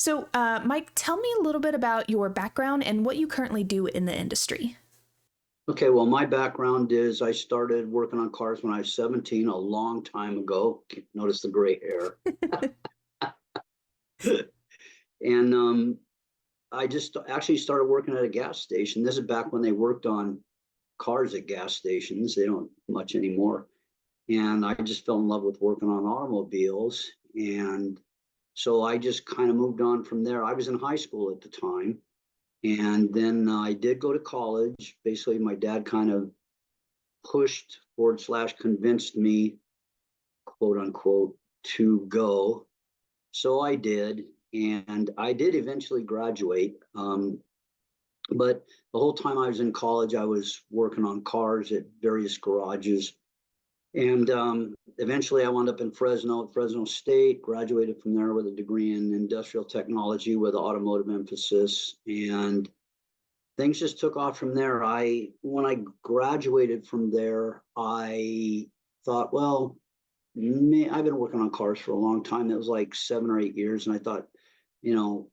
So, Mike, tell me a little bit about your background and what you currently do in the industry. Okay, well, my background is I started working on cars when I was 17, a long time ago. Notice the gray hair. And I just actually started working at a gas station. This is back when they worked on cars at gas stations. They don't much anymore. And I just fell in love with working on automobiles. And so I just kind of moved on from there. I was in high school at the time. And then I did go to college. Basically, my dad kind of pushed forward slash convinced me, quote unquote, to go. So I did, and I did eventually graduate. But the whole time I was in college, I was working on cars at various garages. And eventually I wound up in Fresno, at Fresno State, graduated from there with a degree in industrial technology with automotive emphasis. And things just took off from there. When I graduated from there, I thought, well, I've been working on cars for a long time. It was like 7 or 8 years, and I thought, I don't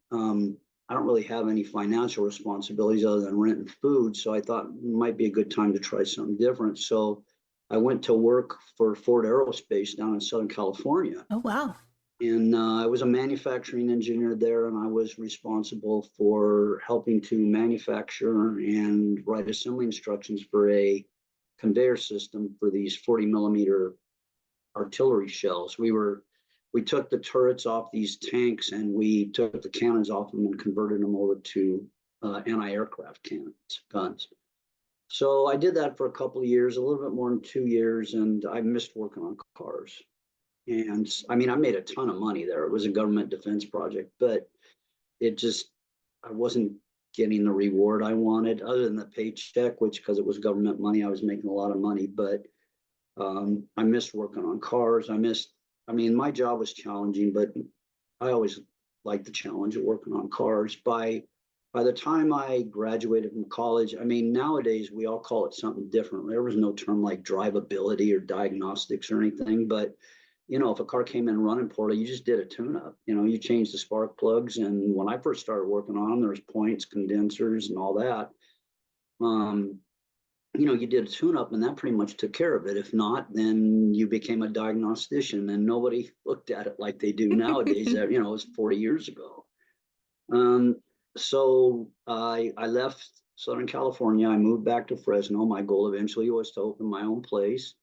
really have any financial responsibilities other than rent and food. So I thought it might be a good time to try something different. So I went to work for Ford Aerospace down in Southern California. Oh, wow. And I was a manufacturing engineer there, and I was responsible for helping to manufacture and write assembly instructions for a conveyor system for these 40 millimeter artillery shells. We took the turrets off these tanks, and we took the cannons off them and converted them over to anti-aircraft guns. So I did that for a couple of years, a little bit more than 2 years, and I missed working on cars. And I mean, I made a ton of money there. It was a government defense project, but it just, I wasn't getting the reward I wanted other than the paycheck, which, because it was government money, I was making a lot of money. But I missed working on cars. I mean, my job was challenging, but I always liked the challenge of working on cars. By the time I graduated from college, I mean, nowadays we all call it something different. There was no term like drivability or diagnostics or anything, but if a car came in running poorly, you just did a tune-up. You changed the spark plugs, and when I first started working on them, there was points, condensers, and all that. You did a tune-up, and that pretty much took care of it. If not, then you became a diagnostician, and nobody looked at it like they do nowadays. It was 40 years ago. Um, so I left Southern California. I moved back to Fresno. My goal eventually was to open my own place.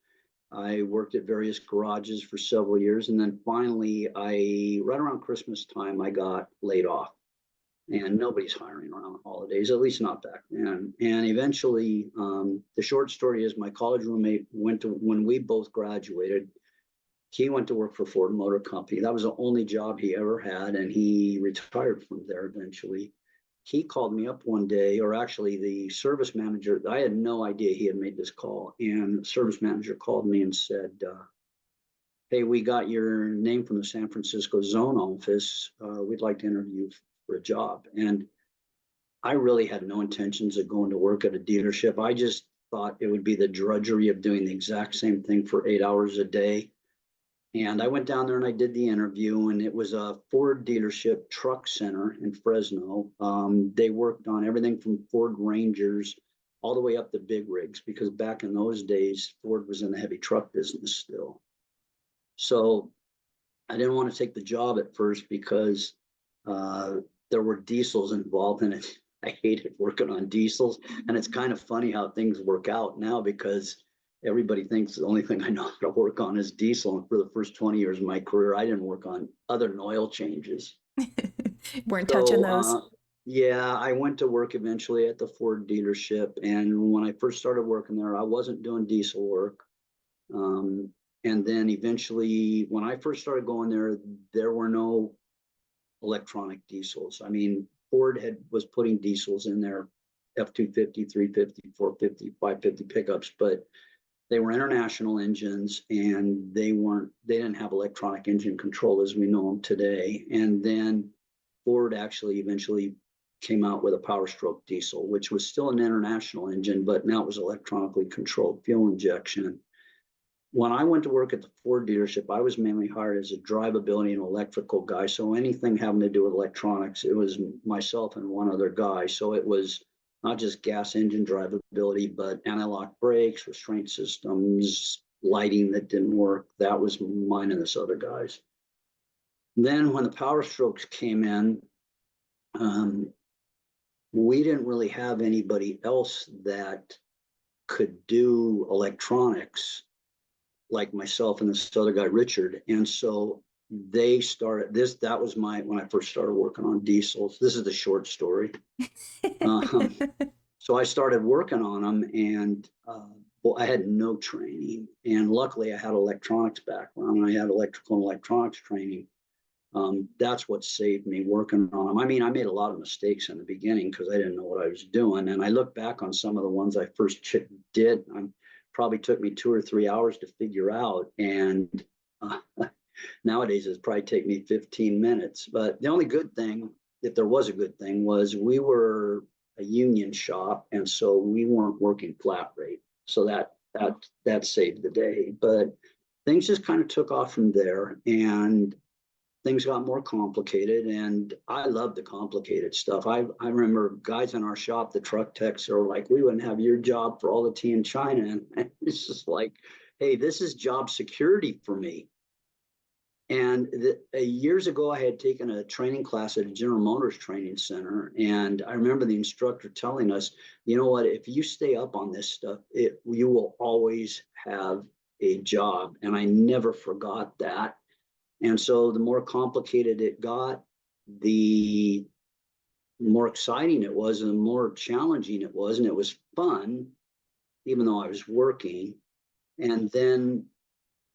I worked at various garages for several years, and then finally, right around Christmas time, I got laid off. And nobody's hiring around the holidays, at least not back then. And eventually, the short story is my college roommate when we both graduated, he went to work for Ford Motor Company. That was the only job he ever had, and he retired from there eventually. He called me up one day, or actually the service manager, I had no idea he had made this call. And the service manager called me and said, hey, we got your name from the San Francisco zone office. We'd like to interview you for a job. And I really had no intentions of going to work at a dealership. I just thought it would be the drudgery of doing the exact same thing for 8 hours a day. And I went down there and I did the interview, and it was a Ford dealership truck center in Fresno. They worked on everything from Ford Rangers all the way up to big rigs, because back in those days, Ford was in the heavy truck business still. So I didn't want to take the job at first because there were diesels involved in it. I hated working on diesels. And it's kind of funny how things work out now, because everybody thinks the only thing I know how to work on is diesel. And for the first 20 years of my career, I didn't work on other than oil changes. Weren't touching So, those. yeah, I went to work eventually at the Ford dealership. And when I first started working there, I wasn't doing diesel work. And then eventually, when I first started going there, there were no electronic diesels. I mean, Ford was putting diesels in their F-250, 350, 450, 550 pickups, but they were international engines, and they didn't have electronic engine control as we know them today. And then Ford actually eventually came out with a Power Stroke diesel, which was still an international engine, but now it was electronically controlled fuel injection. when I went to work at the Ford dealership, I was mainly hired as a drivability and electrical guy. So anything having to do with electronics, it was myself and one other guy. So it was not just gas engine drivability, but anti-lock brakes, restraint systems, lighting that didn't work. That was mine and this other guy's. Then when the Power Strokes came in, um, we didn't really have anybody else that could do electronics like myself and this other guy, Richard. And so they started this. That was when I first started working on diesels. This is the short story. Um, so I started working on them, and well, I had no training. And luckily, I had electronics background, and I had electrical and electronics training. That's what saved me working on them. I mean, I made a lot of mistakes in the beginning because I didn't know what I was doing. And I look back on some of the ones I first did. Probably took me 2 or 3 hours to figure out. And uh, nowadays, it's probably take me 15 minutes. But the only good thing, if there was a good thing, was we were a union shop. And so we weren't working flat rate. So that saved the day. But things just kind of took off from there. And things got more complicated, and I love the complicated stuff. I remember guys in our shop, the truck techs, are like, we wouldn't have your job for all the tea in China. And it's just like, hey, this is job security for me. And years ago, I had taken a training class at a General Motors training center. And I remember the instructor telling us, you know what, if you stay up on this stuff, you will always have a job. And I never forgot that. And so the more complicated it got, the more exciting it was and the more challenging it was. And it was fun, even though I was working. And then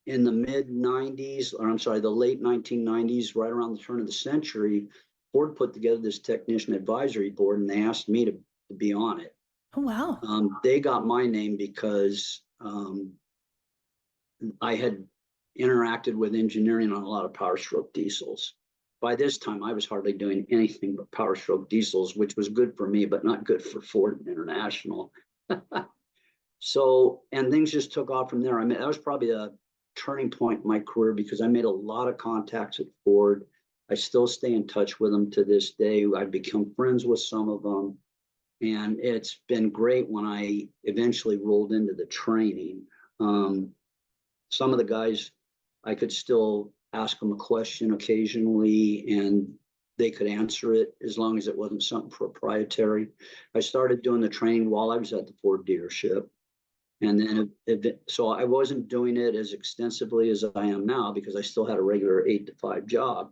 in the mid 90s, or I'm sorry, the late 1990s, right around the turn of the century, Ford put together this technician advisory board, and they asked me to be on it. Oh, wow. They got my name because I had interacted with engineering on a lot of Power Stroke diesels. By this time, I was hardly doing anything but Power Stroke diesels, which was good for me, but not good for Ford International. So, and things just took off from there. I mean, that was probably a turning point in my career because I made a lot of contacts at Ford. I still stay in touch with them to this day. I've become friends with some of them. And it's been great when I eventually rolled into the training. Some of the guys, I could still ask them a question occasionally and they could answer it as long as it wasn't something proprietary. I started doing the training while I was at the Ford dealership. And then, so I wasn't doing it as extensively as I am now because I still had a regular 8 to 5 job.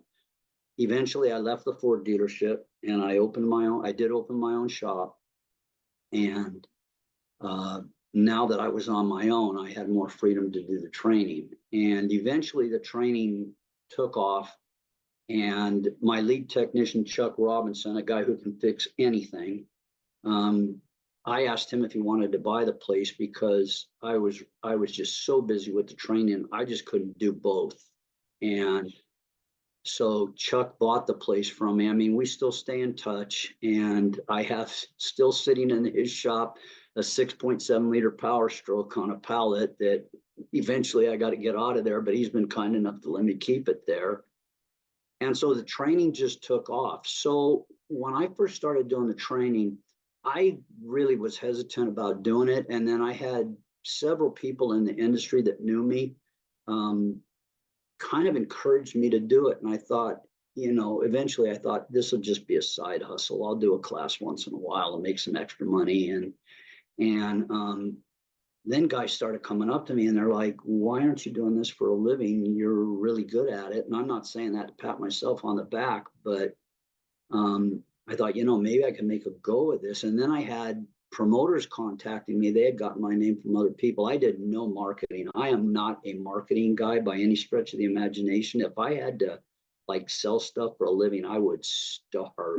Eventually, I left the Ford dealership and I did open my own shop. And now that I was on my own, I had more freedom to do the training. And eventually the training took off. And my lead technician, Chuck Robinson, a guy who can fix anything, I asked him if he wanted to buy the place because I was just so busy with the training, I just couldn't do both. And so Chuck bought the place from me. I mean, we still stay in touch, and I have still sitting in his shop a 6.7 liter Power Stroke on a pallet that eventually I got to get out of there, but he's been kind enough to let me keep it there. And so the training just took off. So when I first started doing the training, I really was hesitant about doing it. And then I had several people in the industry that knew me kind of encouraged me to do it. And I thought, eventually I thought this will just be a side hustle. I'll do a class once in a while and make some extra money. And then guys started coming up to me and they're like, why aren't you doing this for a living? You're really good at it. And I'm not saying that to pat myself on the back, but I thought, maybe I can make a go of this. And then I had promoters contacting me. They had gotten my name from other people. I did no marketing. I am not a marketing guy by any stretch of the imagination. If I had to sell stuff for a living, I would starve.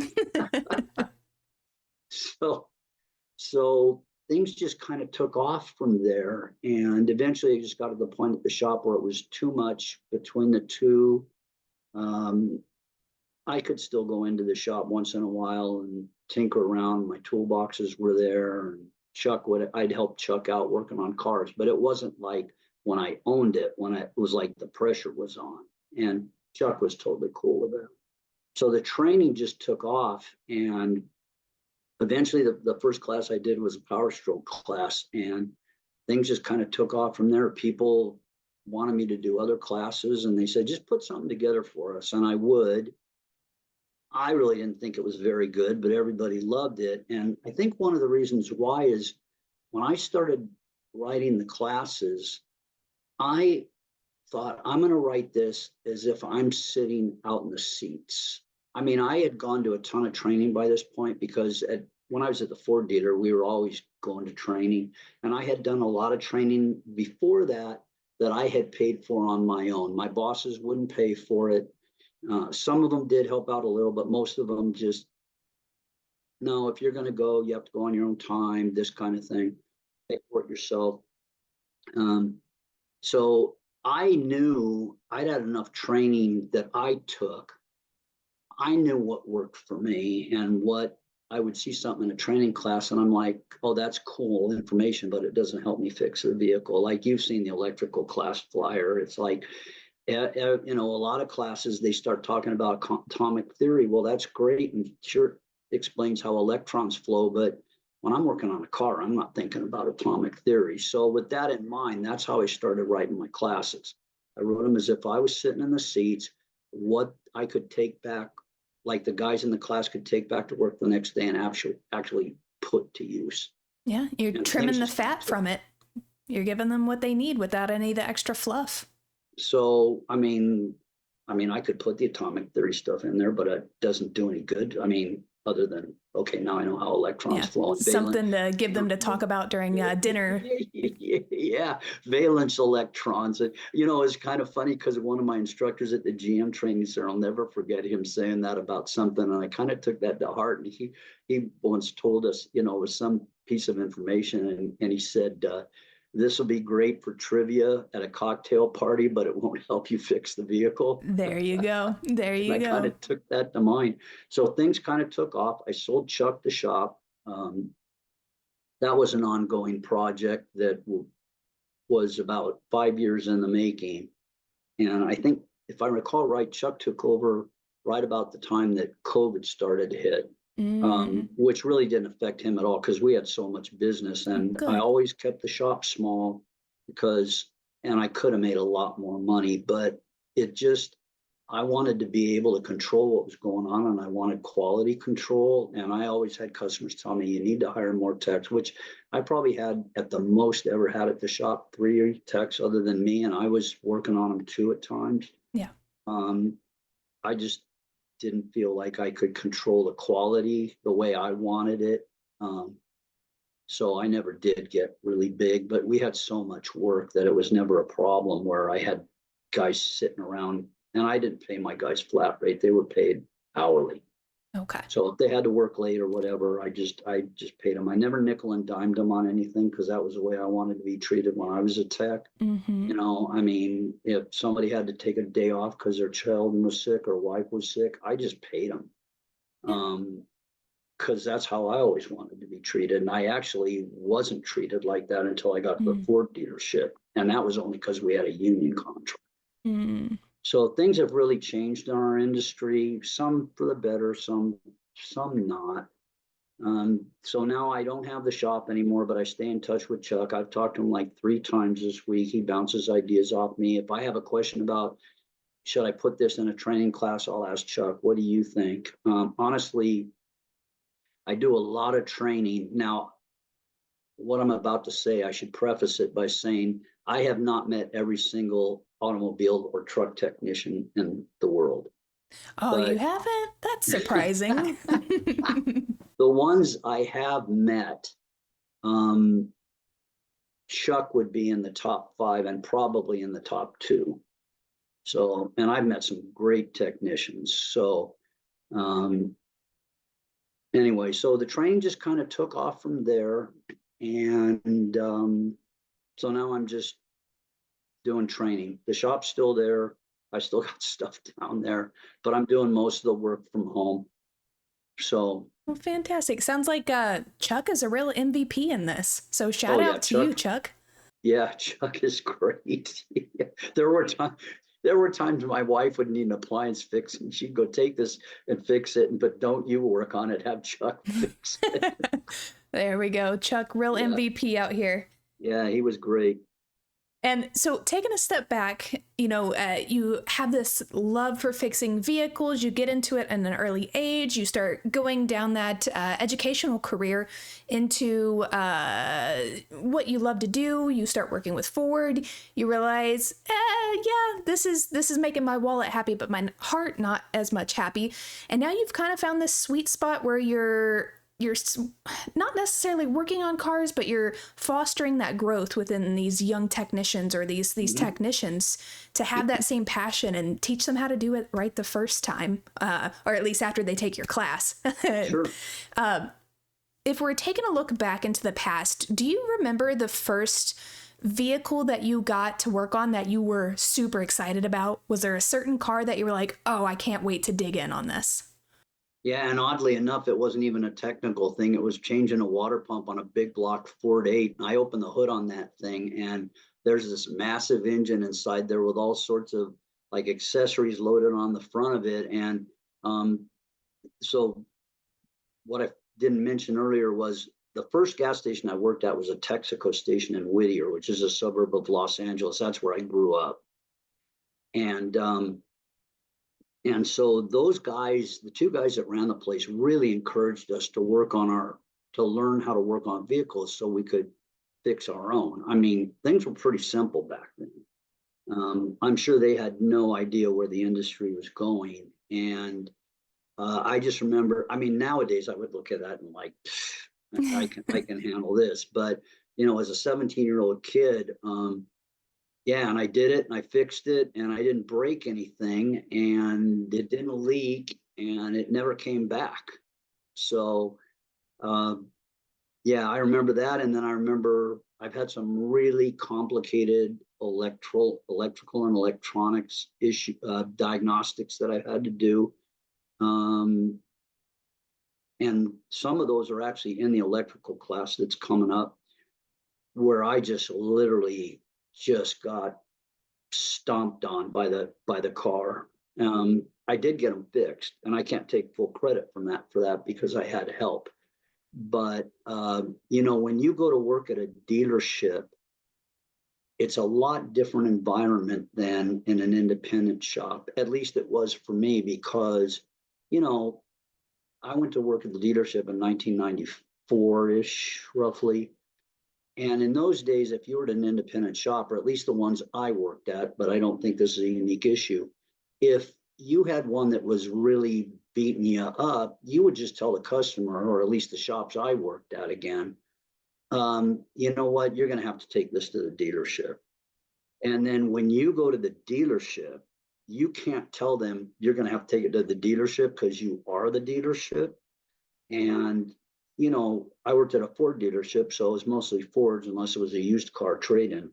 So things just kind of took off from there. And eventually it just got to the point at the shop where it was too much between the two. I could still go into the shop once in a while and tinker around. My toolboxes were there, and I'd help Chuck out working on cars, but it wasn't like when I owned it, when it was like the pressure was on. And Chuck was totally cool with it. So the training just took off. And eventually the first class I did was a power stroke class. And things just kind of took off from there. People wanted me to do other classes and they said, just put something together for us. And I would. I really didn't think it was very good, but everybody loved it. And I think one of the reasons why is when I started writing the classes, I thought, I'm going to write this as if I'm sitting out in the seats. I mean, I had gone to a ton of training by this point because when I was at the Ford dealer, we were always going to training. And I had done a lot of training before that I had paid for on my own. My bosses wouldn't pay for it. Some of them did help out a little, but most of them just, no, if you're going to go, you have to go on your own time, this kind of thing. Pay for it yourself. So I knew I'd had enough training that I took. I knew what worked for me and what I would see something in a training class and I'm like, oh, that's cool information, but it doesn't help me fix the vehicle. Like you've seen the electrical class flyer. It's like, a lot of classes, they start talking about atomic theory. Well, that's great. And sure explains how electrons flow. But when I'm working on a car, I'm not thinking about atomic theory. So with that in mind, that's how I started writing my classes. I wrote them as if I was sitting in the seats, what I could take back, like the guys in the class could take back to work the next day and actually put to use. Yeah, you're trimming the fat from it. You're giving them what they need without any of the extra fluff. So, I mean, I could put the atomic theory stuff in there, but it doesn't do any good. I mean, other than, okay, now I know how electrons flow. And something to give them to talk about during dinner. Yeah, valence electrons. And, it's kind of funny because one of my instructors at the GM training center, I'll never forget him saying that about something. And I kind of took that to heart. And he once told us, it was some piece of information. And he said, this will be great for trivia at a cocktail party, but it won't help you fix the vehicle. There you go. There you go. I kind of took that to mind. So things kind of took off. I sold Chuck the shop. That was an ongoing project that was about 5 years in the making. And I think, if I recall right, Chuck took over right about the time that COVID started to hit. Which really didn't affect him at all because we had so much business. And I always kept the shop small and I could have made a lot more money, but I wanted to be able to control what was going on and I wanted quality control. And I always had customers tell me, you need to hire more techs, which I probably had at the most ever had at the shop 3 techs other than me. And I was working on them 2 at times. Yeah. I just didn't feel like I could control the quality the way I wanted it. So I never did get really big, but we had so much work that it was never a problem where I had guys sitting around and I didn't pay my guys flat rate. They were paid hourly. Okay. So if they had to work late or whatever, I just paid them. I never nickel and dimed them on anything because that was the way I wanted to be treated when I was a tech. I mean, if somebody had to take a day off because their child was sick or wife was sick, I just paid them. Because that's how I always wanted to be treated. And I actually wasn't treated like that until I got to the Ford dealership. And that was only because we had a union contract. So things have really changed in our industry, some for the better, some not. So now I don't have the shop anymore, but I stay in touch with Chuck. I've talked to him like 3 times this week. He bounces ideas off me. If I have a question about, should I put this in a training class, I'll ask Chuck, what do you think? Honestly, I do a lot of training. Now, what I'm about to say, I should preface it by saying I have not met every single automobile or truck technician in the world. Oh, you haven't? That's surprising. The ones I have met, Chuck would be in the top 5 and probably in the top 2. So, and I've met some great technicians. So, anyway, so the training just kind of took off from there. And so now I'm just doing training. The shop's still there. I still got stuff down there, but I'm doing most of the work from home. So. Well, fantastic. Sounds like Chuck is a real MVP in this. So shout out to you, Chuck. Yeah, Chuck is great. There were times there were times my wife would need an appliance fixed and she'd go take this and fix it, but don't you work on it, have Chuck fix it. There we go. Chuck, real Yeah, MVP out here. yeah, he was great. And so, taking a step back, you have this love for fixing vehicles. You get into it at an early age. You start going down that educational career into what you love to do. You start working with Ford. You realize, yeah, this is making my wallet happy, but my heart not as much happy. And now you've kind of found this sweet spot where you're not necessarily working on cars, but you're fostering that growth within these young technicians or these technicians to have that same passion and teach them how to do it right the first time, or at least after they take your class. Sure. If we're taking a look back into the past, do you remember the first vehicle that you got to work on that you were super excited about? Was there a certain car that you were like, oh, I can't wait to dig in on this? Yeah, and oddly enough, it wasn't even a technical thing. It was changing a water pump on a big block Ford 8. And I opened the hood on that thing, and there's this massive engine inside there with all sorts of like accessories loaded on the front of it. And um, so what I didn't mention earlier was the first gas station I worked at was a Texaco station in Whittier, which is a suburb of Los Angeles. That's where I grew up. And and so those guys, the two guys that ran the place, really encouraged us to to learn how to work on vehicles so we could fix our own. I mean, things were pretty simple back then. I'm sure they had no idea where the industry was going. And I just remember, I mean, nowadays I would look at that and like, I can handle this. But, as a 17-year-old kid, yeah, and I did it and I fixed it and I didn't break anything and it didn't leak and it never came back. So, um, yeah, I remember that. And then I remember I've had some really complicated electrical and electronics diagnostics that I've had to do. Um, and some of those are actually in the electrical class that's coming up, where I just literally just got stomped on by the car. I did get them fixed, and I can't take full credit for that because I had help. But when you go to work at a dealership, it's a lot different environment than in an independent shop. At least it was for me because, you know, I went to work at the dealership in 1994-ish, roughly. And in those days, if you were at an independent shop, or at least the ones I worked at, but I don't think this is a unique issue, if you had one that was really beating you up, you would just tell the customer, or at least the shops I worked at again, you know what, you're going to have to take this to the dealership. And then when you go to the dealership, you can't tell them you're going to have to take it to the dealership because you are the dealership. And I worked at a Ford dealership, so it was mostly Fords, unless it was a used car trade-in.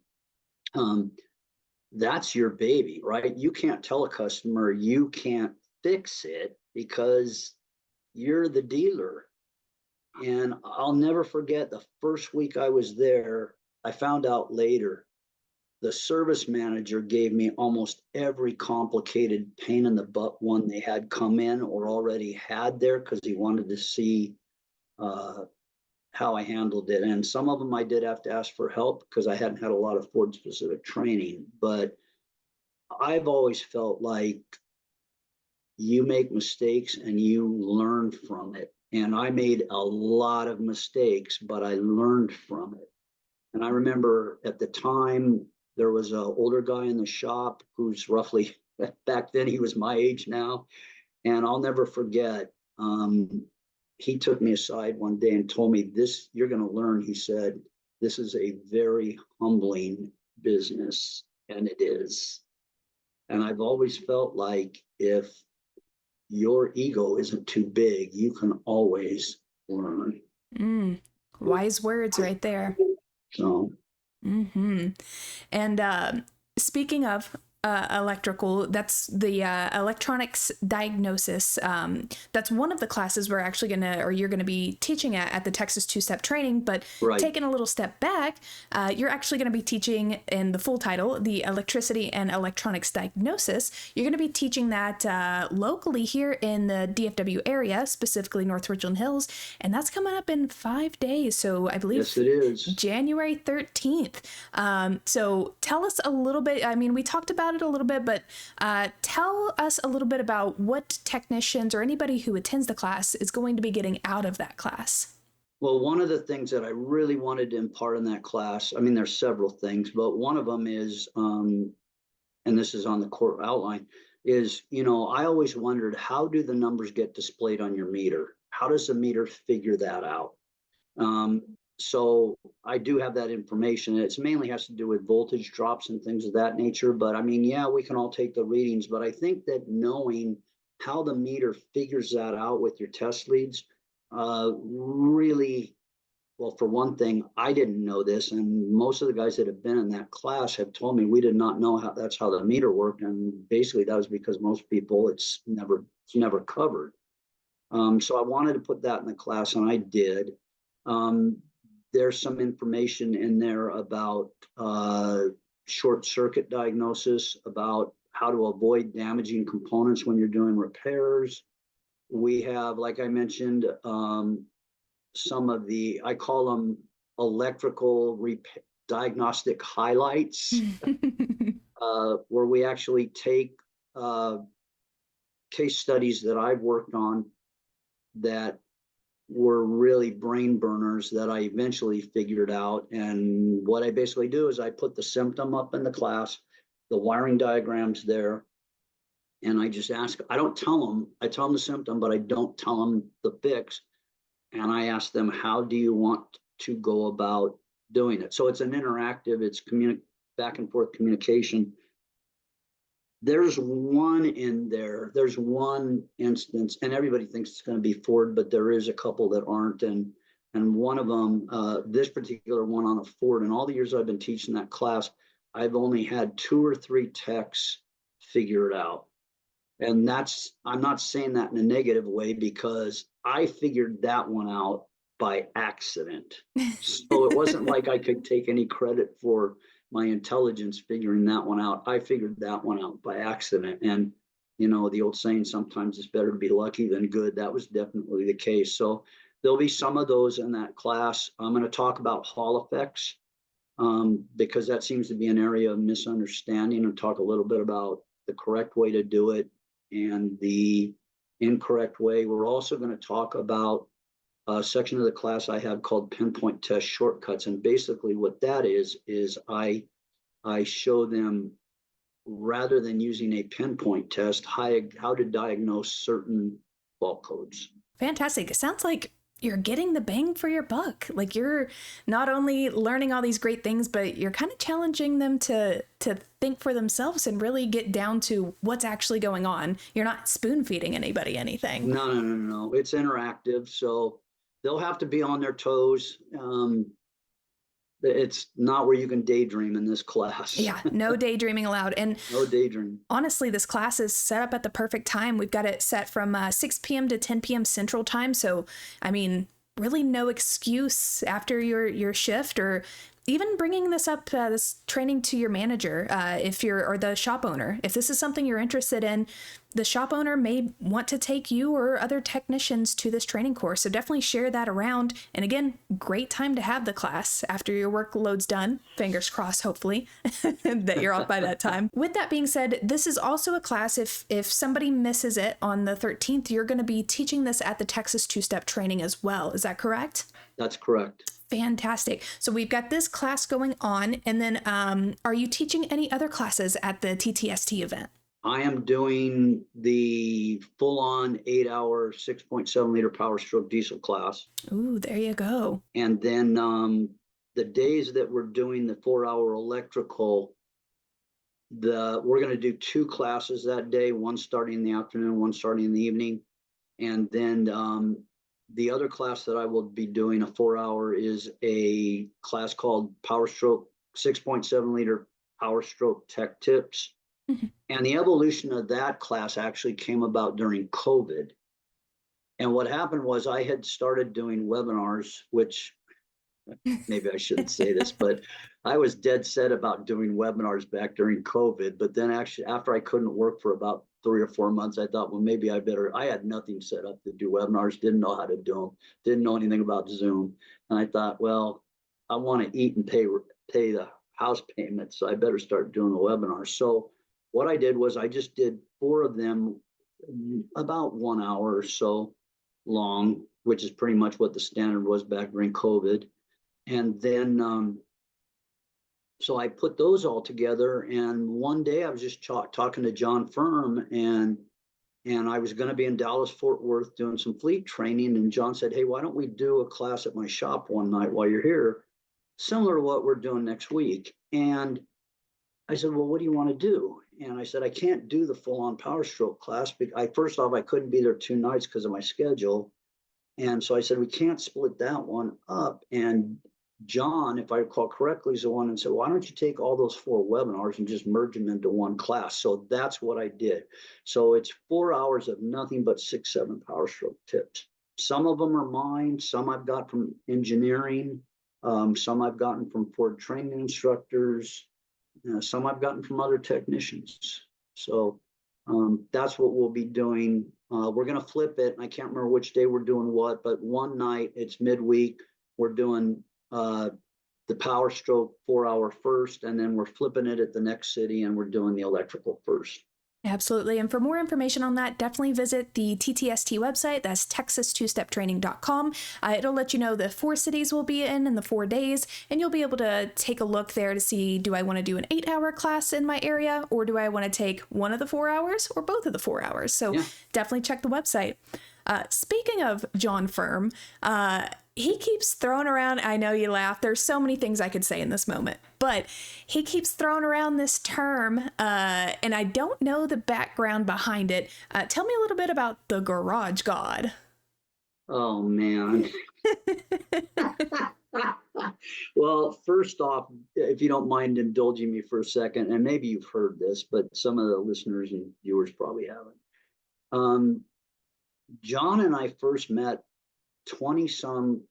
That's your baby, right? You can't tell a customer you can't fix it because you're the dealer. And I'll never forget the first week I was there. I found out later the service manager gave me almost every complicated pain in the butt one they had come in or already had there because he wanted to see how I handled it. And some of them I did have to ask for help because I hadn't had a lot of Ford specific training. But I've always felt like you make mistakes and you learn from it. And I made a lot of mistakes, but I learned from it. And I remember at the time, there was an older guy in the shop who's roughly, back then he was my age now. And I'll never forget, he took me aside one day and told me, this, you're going to learn. He said, this is a very humbling business. And it is. And I've always felt like if your ego isn't too big, you can always learn. Wise words right there. So. And speaking of electrical. That's the electronics diagnosis. That's one of the classes we're actually you're gonna be teaching at the Texas two-step training. But Right. taking a little step back, you're actually gonna be teaching in the full title, the electricity and electronics diagnosis. You're gonna be teaching that locally here in the DFW area, specifically North Richland Hills, and that's coming up in 5 days. So I believe Yes, it is. January 13th. So tell us a little bit. I mean, we talked about it a little bit, but tell us a little bit about what technicians or anybody who attends the class is going to be getting out of that class. Well, one of the things that I really wanted to impart in that class, I mean, there's several things, but one of them is, and this is on the core outline, is, I always wondered, how do the numbers get displayed on your meter? How does the meter figure that out? Um, so I do have that information. It's mainly has to do with voltage drops and things of that nature. But I mean, yeah, we can all take the readings, but I think that knowing how the meter figures that out with your test leads, really, well, for one thing, I didn't know this, and most of the guys that have been in that class have told me we did not know how that's how the meter worked, and basically that was because most people it's never covered. So I wanted to put that in the class, and I did. Um, there's some information in there about short circuit diagnosis, about how to avoid damaging components when you're doing repairs. We have, like I mentioned, some of I call them electrical diagnostic highlights, where we actually take case studies that I've worked on that were really brain burners that I eventually figured out. And what I basically do is I put the symptom up in the class, the wiring diagrams there, and I just ask, I don't tell them, I tell them the symptom, but I don't tell them the fix. And I ask them, how do you want to go about doing it? So it's an interactive, it's back and forth communication. There's one in there, there's one instance, and everybody thinks it's going to be Ford, but there is a couple that aren't. And one of them, this particular one on a Ford, in all the years I've been teaching that class, I've only had 2 or 3 techs figure it out. And I'm not saying that in a negative way, because I figured that one out by accident. So it wasn't like I could take any credit for my intelligence figuring that one out. I figured that one out by accident. And, the old saying, sometimes it's better to be lucky than good. That was definitely the case. So there'll be some of those in that class. I'm going to talk about Hall effects, because that seems to be an area of misunderstanding, and talk a little bit about the correct way to do it and the incorrect way. We're also going to talk about a section of the class I have called pinpoint test shortcuts. And basically what that is I show them, rather than using a pinpoint test, how to diagnose certain fault codes. Fantastic. It sounds like you're getting the bang for your buck. Like, you're not only learning all these great things, but you're kind of challenging them to think for themselves and really get down to what's actually going on. You're not spoon feeding anybody anything. No. It's interactive, so they'll have to be on their toes. It's not where you can daydream in this class. Yeah, no daydreaming allowed. And no daydream. Honestly, this class is set up at the perfect time. We've got it set from 6 p.m. to 10 p.m. Central Time. So, I mean, really no excuse after your shift, or even bringing this training to your manager, or the shop owner. If this is something you're interested in, the shop owner may want to take you or other technicians to this training course. So definitely share that around. And again, great time to have the class after your workload's done. Fingers crossed, hopefully, that you're off by that time. With that being said, this is also a class, if somebody misses it on the 13th, you're going to be teaching this at the Texas two-step training as well. Is that correct? That's correct. Fantastic. So we've got this class going on, and then are you teaching any other classes at the TTST event? I am doing the full-on 8-hour, 6.7 liter Power Stroke diesel class. Ooh, there you go. And then the days that we're doing the 4-hour electrical, we're going to do 2 classes that day, one starting in the afternoon, one starting in the evening. And then the other class that I will be doing, a 4-hour, is a class called Power Stroke 6.7 liter Power Stroke Tech Tips. Mhm. And the evolution of that class actually came about during COVID. And what happened was I had started doing webinars, which maybe I shouldn't say this, but I was dead set about doing webinars back during COVID. But then actually, after I couldn't work for about 3 or 4 months, I thought, well, maybe I better. I had nothing set up to do webinars, didn't know how to do them, didn't know anything about Zoom. And I thought, well, I want to eat and pay the house payment, so I better start doing the webinars. So what I did was I just did 4 of them, about 1 hour or so long, which is pretty much what the standard was back during COVID. And then, so I put those all together. And one day I was just talking to John Firm, and I was going to be in Dallas, Fort Worth doing some fleet training. And John said, hey, why don't we do a class at my shop one night while you're here, similar to what we're doing next week? And I said, well, what do you want to do? And I said, I can't do the full on Power Stroke class. First off, I couldn't be there 2 nights because of my schedule. And so I said, we can't split that one up. And John, if I recall correctly, is the one that said, why don't you take all those 4 webinars and just merge them into one class? So that's what I did. So it's 4 hours of nothing but 6, 7 Power Stroke tips. Some of them are mine, some I've got from engineering, some I've gotten from Ford training instructors, some I've gotten from other technicians. So that's what we'll be doing. We're going to flip it. I can't remember which day we're doing what, but one night, it's midweek, we're doing the Power Stroke 4 hour first, and then we're flipping it at the next city and we're doing the electrical first. Absolutely. And for more information on that, definitely visit the TTST website. That's texas2steptraining.com. It'll let you know the 4 cities we'll be in the 4 days, and you'll be able to take a look there to see, do I want to do an 8-hour class in my area, or do I want to take one of the 4 hours or both of the 4 hours? So Yeah. definitely check the website. Speaking of John Firm, he keeps throwing around, I know you laugh, there's so many things I could say in this moment, but he keeps throwing around this term, and I don't know the background behind it. Tell me a little bit about the garage god. Oh, man. Well, first off, if you don't mind indulging me for a second, and maybe you've heard this, but some of the listeners and viewers probably haven't. Um, John and I first met 20 some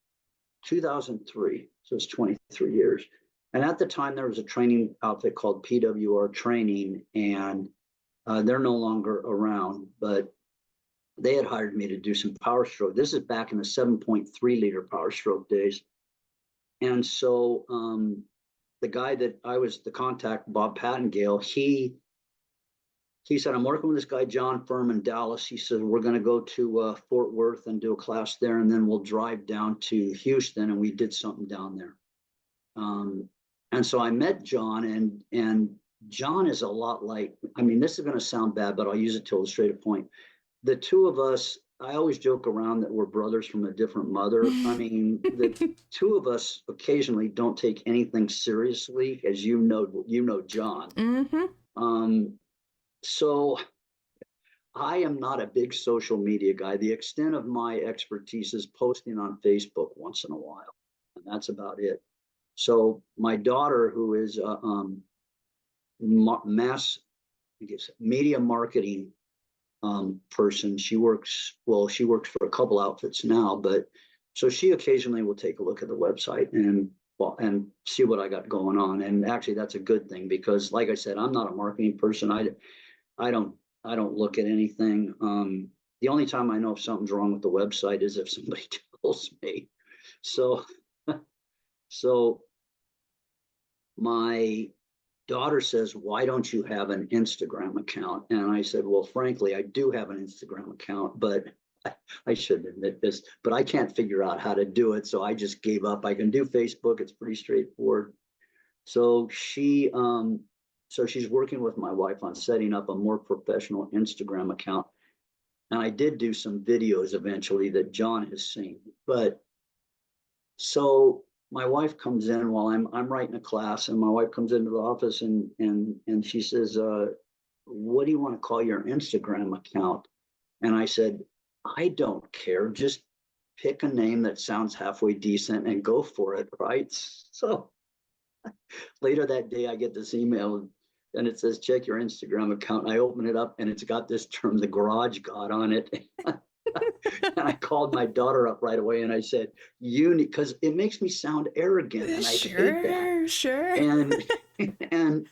2003, so it's 23 years. And at the time, there was a training outfit called PWR Training, and they're no longer around, but they had hired me to do some Power Stroke. This is back in the 7.3 liter Power Stroke days. And so the guy that I was the contact, Bob Pattengale, he said, I'm working with this guy, John Firm in Dallas. He said, we're going to go to Fort Worth and do a class there, and then we'll drive down to Houston. And we did something down there. And so I met John, and John is a lot like, I mean, this is going to sound bad, but I'll use it to illustrate a point. The two of us, I always joke around that we're brothers from a different mother. I mean, the two of us occasionally don't take anything seriously, as you know, John. Mm-hmm. So I am not a big social media guy. The extent of my expertise is posting on Facebook once in a while, and that's about it. So my daughter, who is a mass, I guess, media marketing person, she works for a couple outfits now, but so she occasionally will take a look at the website and see what I got going on. And actually, that's a good thing because, like I said, I'm not a marketing person. I don't look at anything. The only time I know if something's wrong with the website is if somebody tells me. So, so my daughter says, why don't you have an Instagram account? And I said, well, frankly, I do have an Instagram account, but I shouldn't admit this, but I can't figure out how to do it. So I just gave up. I can do Facebook. It's pretty straightforward. So she's working with my wife on setting up a more professional Instagram account. And I did do some videos eventually that John has seen. But so my wife comes in while I'm writing a class, and my wife comes into the office and she says, what do you want to call your Instagram account? And I said, I don't care. Just pick a name that sounds halfway decent and go for it, right? So later that day, I get this email. and it says, check your Instagram account. And I open it up and it's got this term, the garage god, on it. And I called my daughter up right away and I said, you need, because it makes me sound arrogant and I hate that. Sure. And and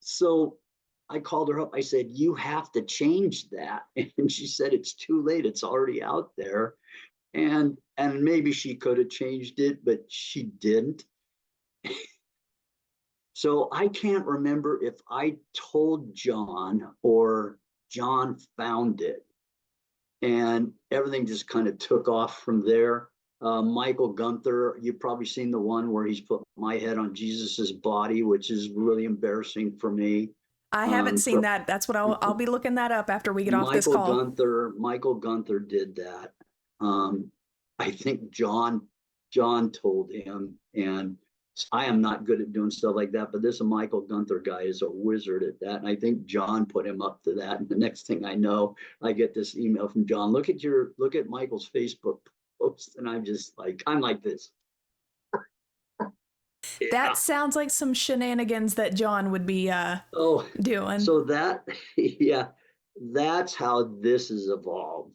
so I called her up. I said, you have to change that. And she said, it's too late. It's already out there. And maybe she could have changed it, but she didn't. So I can't remember if I told John or John found it. And everything just kind of took off from there. Michael Gunther, you've probably seen the one where he's put my head on Jesus's body, which is really embarrassing for me. I haven't seen that. That's what I'll be looking that up after we get off this call. Michael Gunther did that. I think John told him, and I am not good at doing stuff like that, but this Michael Gunther guy is a wizard at that. And I think John put him up to that. And the next thing I know, I get this email from John. Look at Michael's Facebook post. And I'm like this. Yeah. That sounds like some shenanigans that John would be doing. So that's how this has evolved.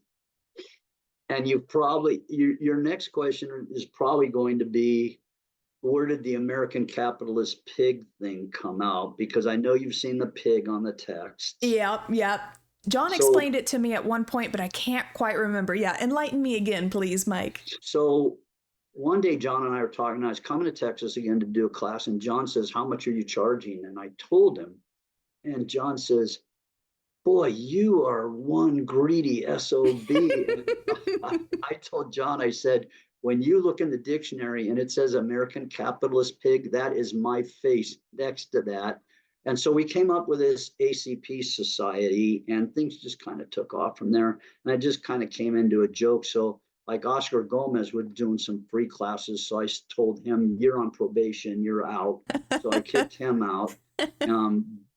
And your next question is probably going to be, where did the American capitalist pig thing come out? Because I know you've seen the pig on the text. Yep. John explained it to me at one point, but I can't quite remember. Yeah, enlighten me again, please, Mike. So one day, John and I were talking. I was coming to Texas again to do a class, and John says, how much are you charging? And I told him, and John says, boy, you are one greedy SOB. And I told John, I said, when you look in the dictionary and it says American capitalist pig, that is my face next to that. And so we came up with this ACP society, and things just kind of took off from there. And I just kind of came into a joke. So like Oscar Gomez was doing some free classes. So I told him, you're on probation, you're out. So I kicked him out.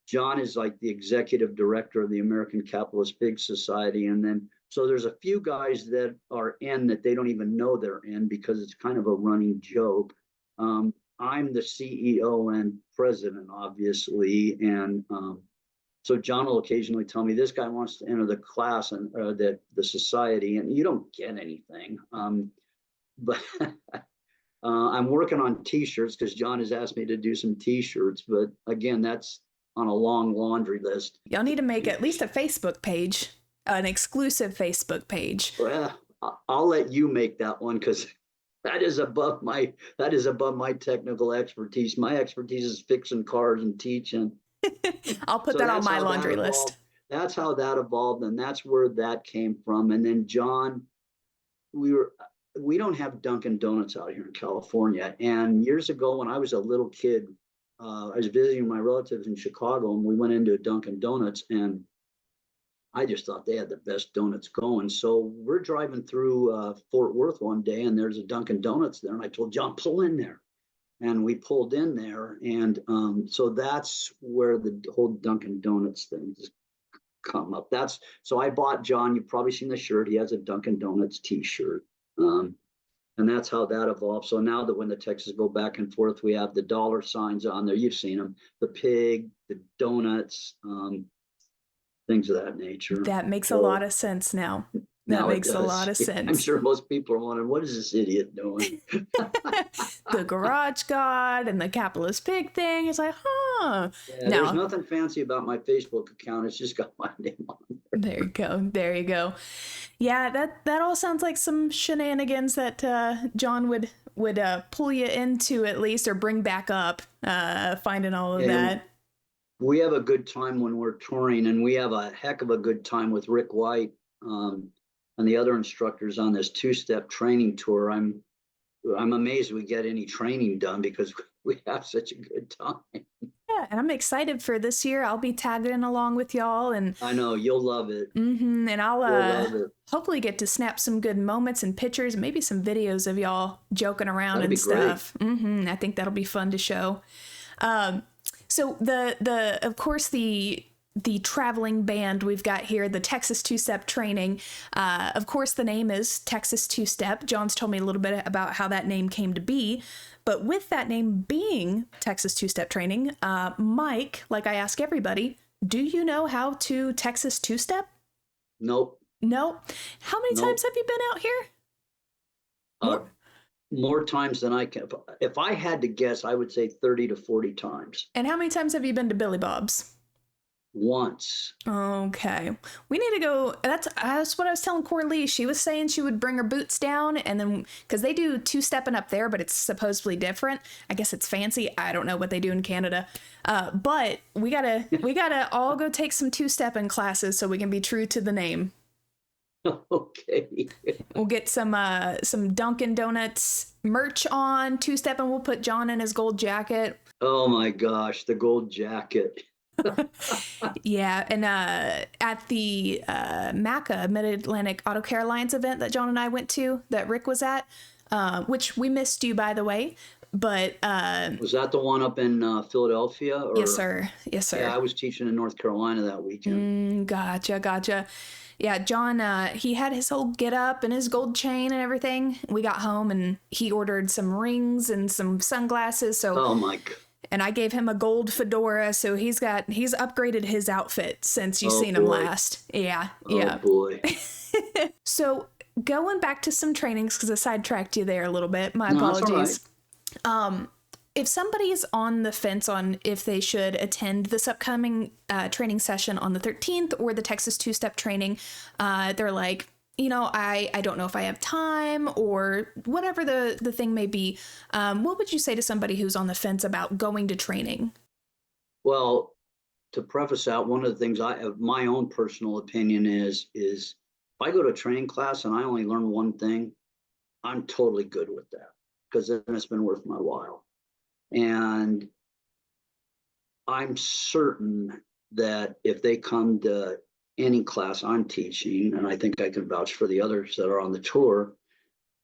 John is like the executive director of the American Capitalist Pig Society. And then, so there's a few guys that are in that they don't even know they're in because it's kind of a running joke. I'm the CEO and president, obviously. And so John will occasionally tell me, this guy wants to enter the class and the society, and you don't get anything. But I'm working on t-shirts because John has asked me to do some t-shirts. But again, that's on a long laundry list. Y'all need to make at least a Facebook page, an exclusive Facebook page. Well, I'll let you make that one because that is above my technical expertise. My expertise is fixing cars and teaching. I'll put that on my laundry list. That's how that evolved, and that's where that came from. And then John, we don't have Dunkin' Donuts out here in California. And years ago, when I was a little kid, I was visiting my relatives in Chicago, and we went into a Dunkin' Donuts, and I just thought they had the best donuts going. So we're driving through Fort Worth one day, and there's a Dunkin' Donuts there, and I told John, pull in there. And we pulled in there, and so that's where the whole Dunkin' Donuts thing has come up. So I bought John, you've probably seen the shirt, he has a Dunkin' Donuts t-shirt. And that's how that evolved. So now that when the texts go back and forth, we have the dollar signs on there. You've seen them, the pig, the donuts, things of that nature. That makes a lot of sense now. That makes a lot of sense. I'm sure most people are wondering, what is this idiot doing? The garage god and the capitalist pig thing. It's like, huh. Yeah, there's nothing fancy about my Facebook account. It's just got my name on there. There you go. There you go. Yeah, that all sounds like some shenanigans that John would pull you into, at least, or bring back up, finding all of that. We have a good time when we're touring, and we have a heck of a good time with Rick White and the other instructors on this two-step training tour. I'm amazed we get any training done because we have such a good time. Yeah, and I'm excited for this year. I'll be tagging along with y'all, and I know you'll love it. Mm-hmm, and I'll hopefully get to snap some good moments and pictures, and maybe some videos of y'all joking around and stuff. Mm-hmm, I think that'll be fun to show. So of course the the traveling band we've got here, the Texas Two-Step Training. Of course, the name is Texas Two-Step. John's told me a little bit about how that name came to be. But with that name being Texas Two-Step Training, Mike, like I ask everybody, do you know how to Texas Two-Step? Nope. No. How many Nope. times have you been out here? More times than I can. If I had to guess, I would say 30 to 40 times. And how many times have you been to Billy Bob's? Once. Okay. We need to go. That's what I was telling Coralie. She was saying she would bring her boots down, and then, because they do two-stepping up there, but it's supposedly different. I guess it's fancy. I don't know what they do in Canada. But we gotta all go take some two-stepping classes so we can be true to the name. Okay. We'll get some Dunkin' Donuts merch on two-stepping. We'll put John in his gold jacket. Oh my gosh, the gold jacket. Yeah, and at the MACA, Mid-Atlantic Auto Care Alliance event that John and I went to, that Rick was at, which we missed you, by the way, but... was that the one up in Philadelphia? Or... Yes, sir. Yes, sir. Yeah, I was teaching in North Carolina that weekend. Gotcha. Yeah, John, he had his whole get up and his gold chain and everything. We got home and he ordered some rings and some sunglasses. So... Oh my God. And I gave him a gold fedora, so he's upgraded his outfit since you've seen him last. Yeah. Oh boy. So going back to some trainings, because I sidetracked you there a little bit. My apologies. If somebody is on the fence on if they should attend this upcoming training session on the 13th or the Texas Two-Step Training, they're like, I don't know if I have time or whatever the thing may be. What would you say to somebody who's on the fence about going to training? Well, to preface that, one of the things my own personal opinion is if I go to a training class and I only learn one thing, I'm totally good with that, because then it's been worth my while. And I'm certain that if they come to any class I'm teaching, and I think I can vouch for the others that are on the tour,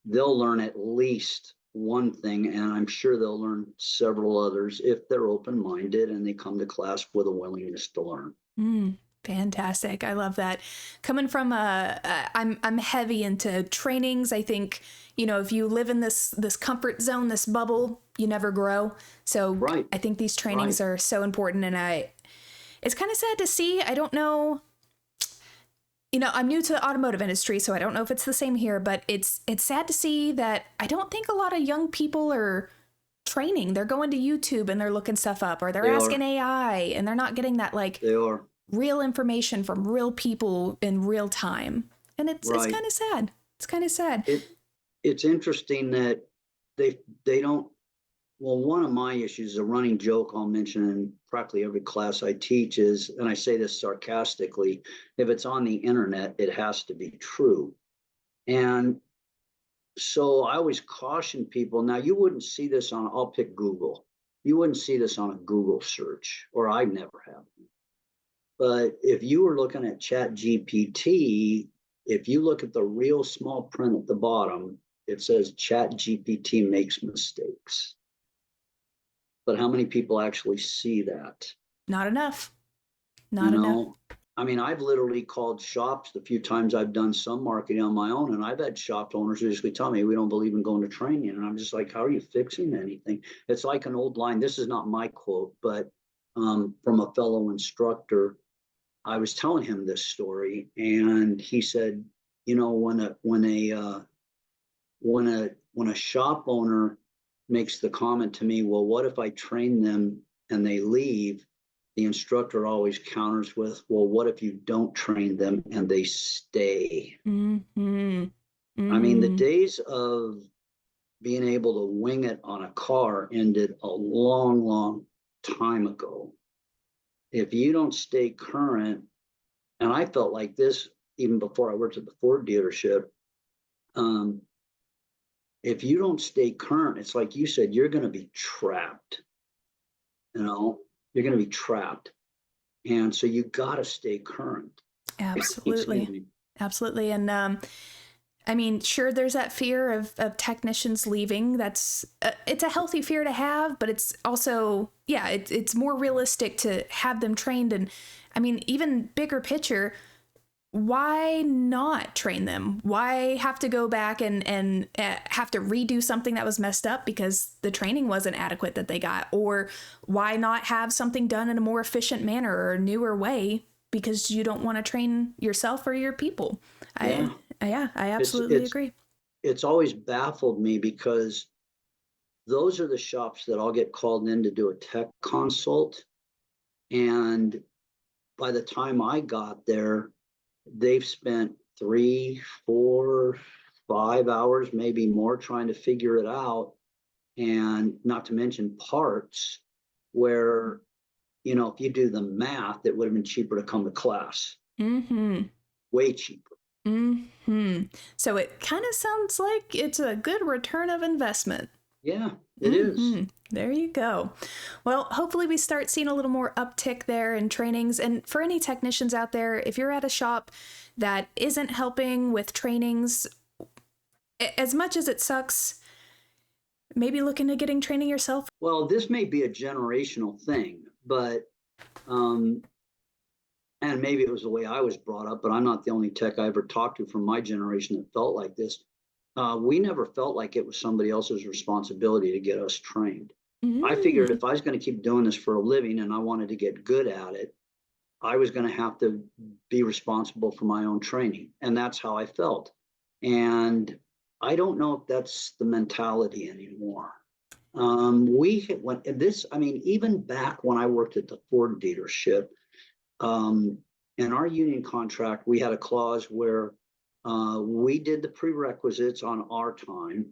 they'll learn at least one thing, and I'm sure they'll learn several others if they're open-minded and they come to class with a willingness to learn. Fantastic. I love that. Coming from I'm heavy into trainings. I think, if you live in this comfort zone, this bubble, you never grow. So right. I think these trainings are so important, and it's kind of sad to see. I don't know. I'm new to the automotive industry, so I don't know if it's the same here, but it's sad to see that I don't think a lot of young people are training. They're going to YouTube and they're looking stuff up, or they're asking AI, and they're not getting that real information from real people in real time. And it's kind of sad. It's kind of sad. It's interesting that they don't. Well, one of my issues, a running joke I'll mention in practically every class I teach is, and I say this sarcastically, if it's on the internet, it has to be true. And so I always caution people. Now, you wouldn't see this I'll pick Google. You wouldn't see this on a Google search, or I never have. But if you were looking at Chat GPT, if you look at the real small print at the bottom, it says Chat GPT makes mistakes. But how many people actually see that? Not enough. Not enough. I mean, I've literally called shops the few times I've done some marketing on my own, and I've had shop owners basically tell me, we don't believe in going to training. And I'm just like, how are you fixing anything? It's like an old line. This is not my quote, but from a fellow instructor. I was telling him this story, and he said, when a shop owner makes the comment to me, well, what if I train them and they leave? The instructor always counters with, well, what if you don't train them and they stay? Mm-hmm. I mean, the days of being able to wing it on a car ended a long, long time ago. If you don't stay current, and I felt like this even before I worked at the Ford dealership, if you don't stay current, it's like you said, you're going to be trapped. You're going to be trapped. And so you got to stay current. Absolutely. Absolutely. And I mean, sure, there's that fear of technicians leaving. That's it's a healthy fear to have, but it's also, yeah, it's more realistic to have them trained. And I mean, even bigger picture, why not train them? Why have to go back and have to redo something that was messed up because the training wasn't adequate that they got? Or why not have something done in a more efficient manner or a newer way because you don't want to train yourself or your people? Yeah. I It's absolutely it's agree. it's always baffled me because those are the shops that I'll get called in to do a tech consult. And by the time I got there, they've spent 3, 4, 5 hours, maybe more, trying to figure it out. And not to mention parts where, if you do the math, it would have been cheaper to come to class, Mm-hmm. way cheaper. Mm-hmm. So it kind of sounds like it's a good return of investment. Yeah, it is. Mm-hmm. There you go. Well, hopefully we start seeing a little more uptick there in trainings. And for any technicians out there, if you're at a shop that isn't helping with trainings, as much as it sucks, maybe look into getting training yourself. Well, this may be a generational thing, but um, and maybe it was the way I was brought up, but I'm not the only tech I ever talked to from my generation that felt like this. We never felt like it was somebody else's responsibility to get us trained. I figured Mm. if I was going to keep doing this for a living and I wanted to get good at it, I was going to have to be responsible for my own training. And that's how I felt. And I don't know if that's the mentality anymore. When this, I mean, even back when I worked at the Ford dealership, um, in our union contract, we had a clause where we did the prerequisites on our time,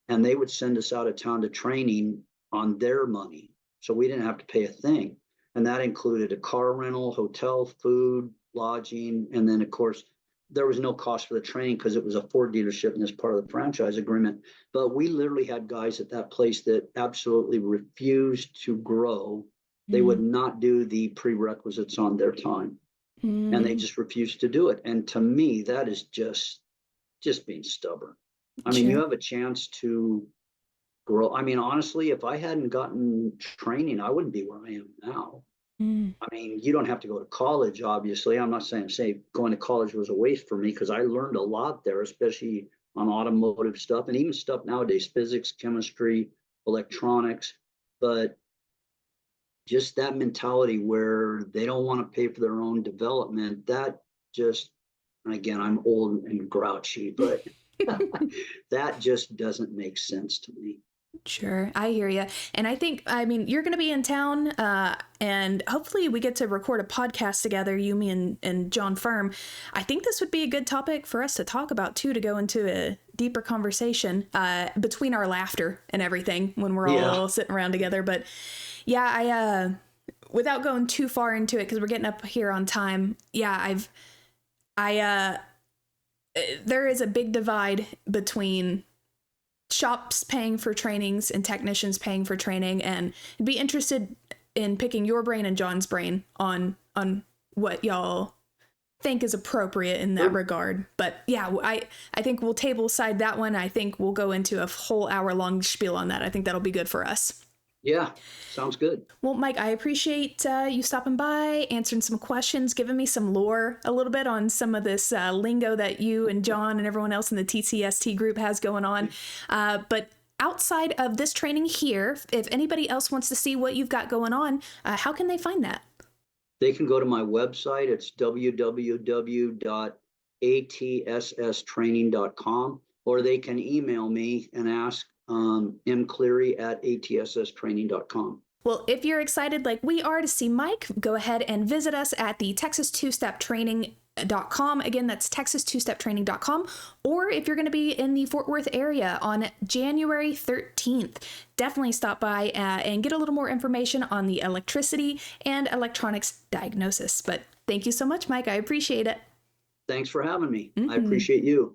and they would send us out of town to training on their money. So we didn't have to pay a thing. And that included a car rental, hotel, food, lodging. And then, of course, there was no cost for the training because it was a Ford dealership and it's part of the franchise agreement. But we literally had guys at that place that absolutely refused to grow. They would Mm. not do the prerequisites on their time, and they Mm. just refused to do it. And to me, that is just being stubborn. I mean, you Sure. have a chance to grow. I mean, honestly, if I hadn't gotten training, I wouldn't be where I am now. Mm. I mean, you don't have to go to college, obviously. I'm not saying going to college was a waste for me because I learned a lot there, especially on automotive stuff and even stuff nowadays, physics, chemistry, electronics. But just that mentality where they don't want to pay for their own development, that just, and again, I'm old and grouchy, but that just doesn't make sense to me. Sure, I hear you. And I think, I mean, you're going to be in town, and hopefully we get to record a podcast together, you, me, and John Firm. I think this would be a good topic for us to talk about, too, to go into a deeper conversation between our laughter and everything when we're Yeah. all sitting around together. But yeah, without going too far into it, because we're getting up here on time, yeah, there is a big divide between shops paying for trainings and technicians paying for training, and I'd be interested in picking your brain and John's brain on what y'all think is appropriate in that Sure. regard. But yeah, I think we'll table side that one. I think we'll go into a whole hour long spiel on that. I think that'll be good for us. Yeah. Sounds good. Well, Mike, I appreciate you stopping by, answering some questions, giving me some lore a little bit on some of this lingo that you and John and everyone else in the TCST group has going on. But outside of this training here, if anybody else wants to see what you've got going on, how can they find that? They can go to my website. It's www.atsstraining.com, or they can email me and ask mcleary@atsstraining.com. Well, if you're excited like we are to see Mike, go ahead and visit us at the Texas Two-Step Training.com. Again, that's texas2steptraining.com. Or if you're going to be in the Fort Worth area on January 13th, definitely stop by and get a little more information on the electricity and electronics diagnosis. But thank you so much, Mike. I appreciate it. Thanks for having me. I Mm-hmm. appreciate you.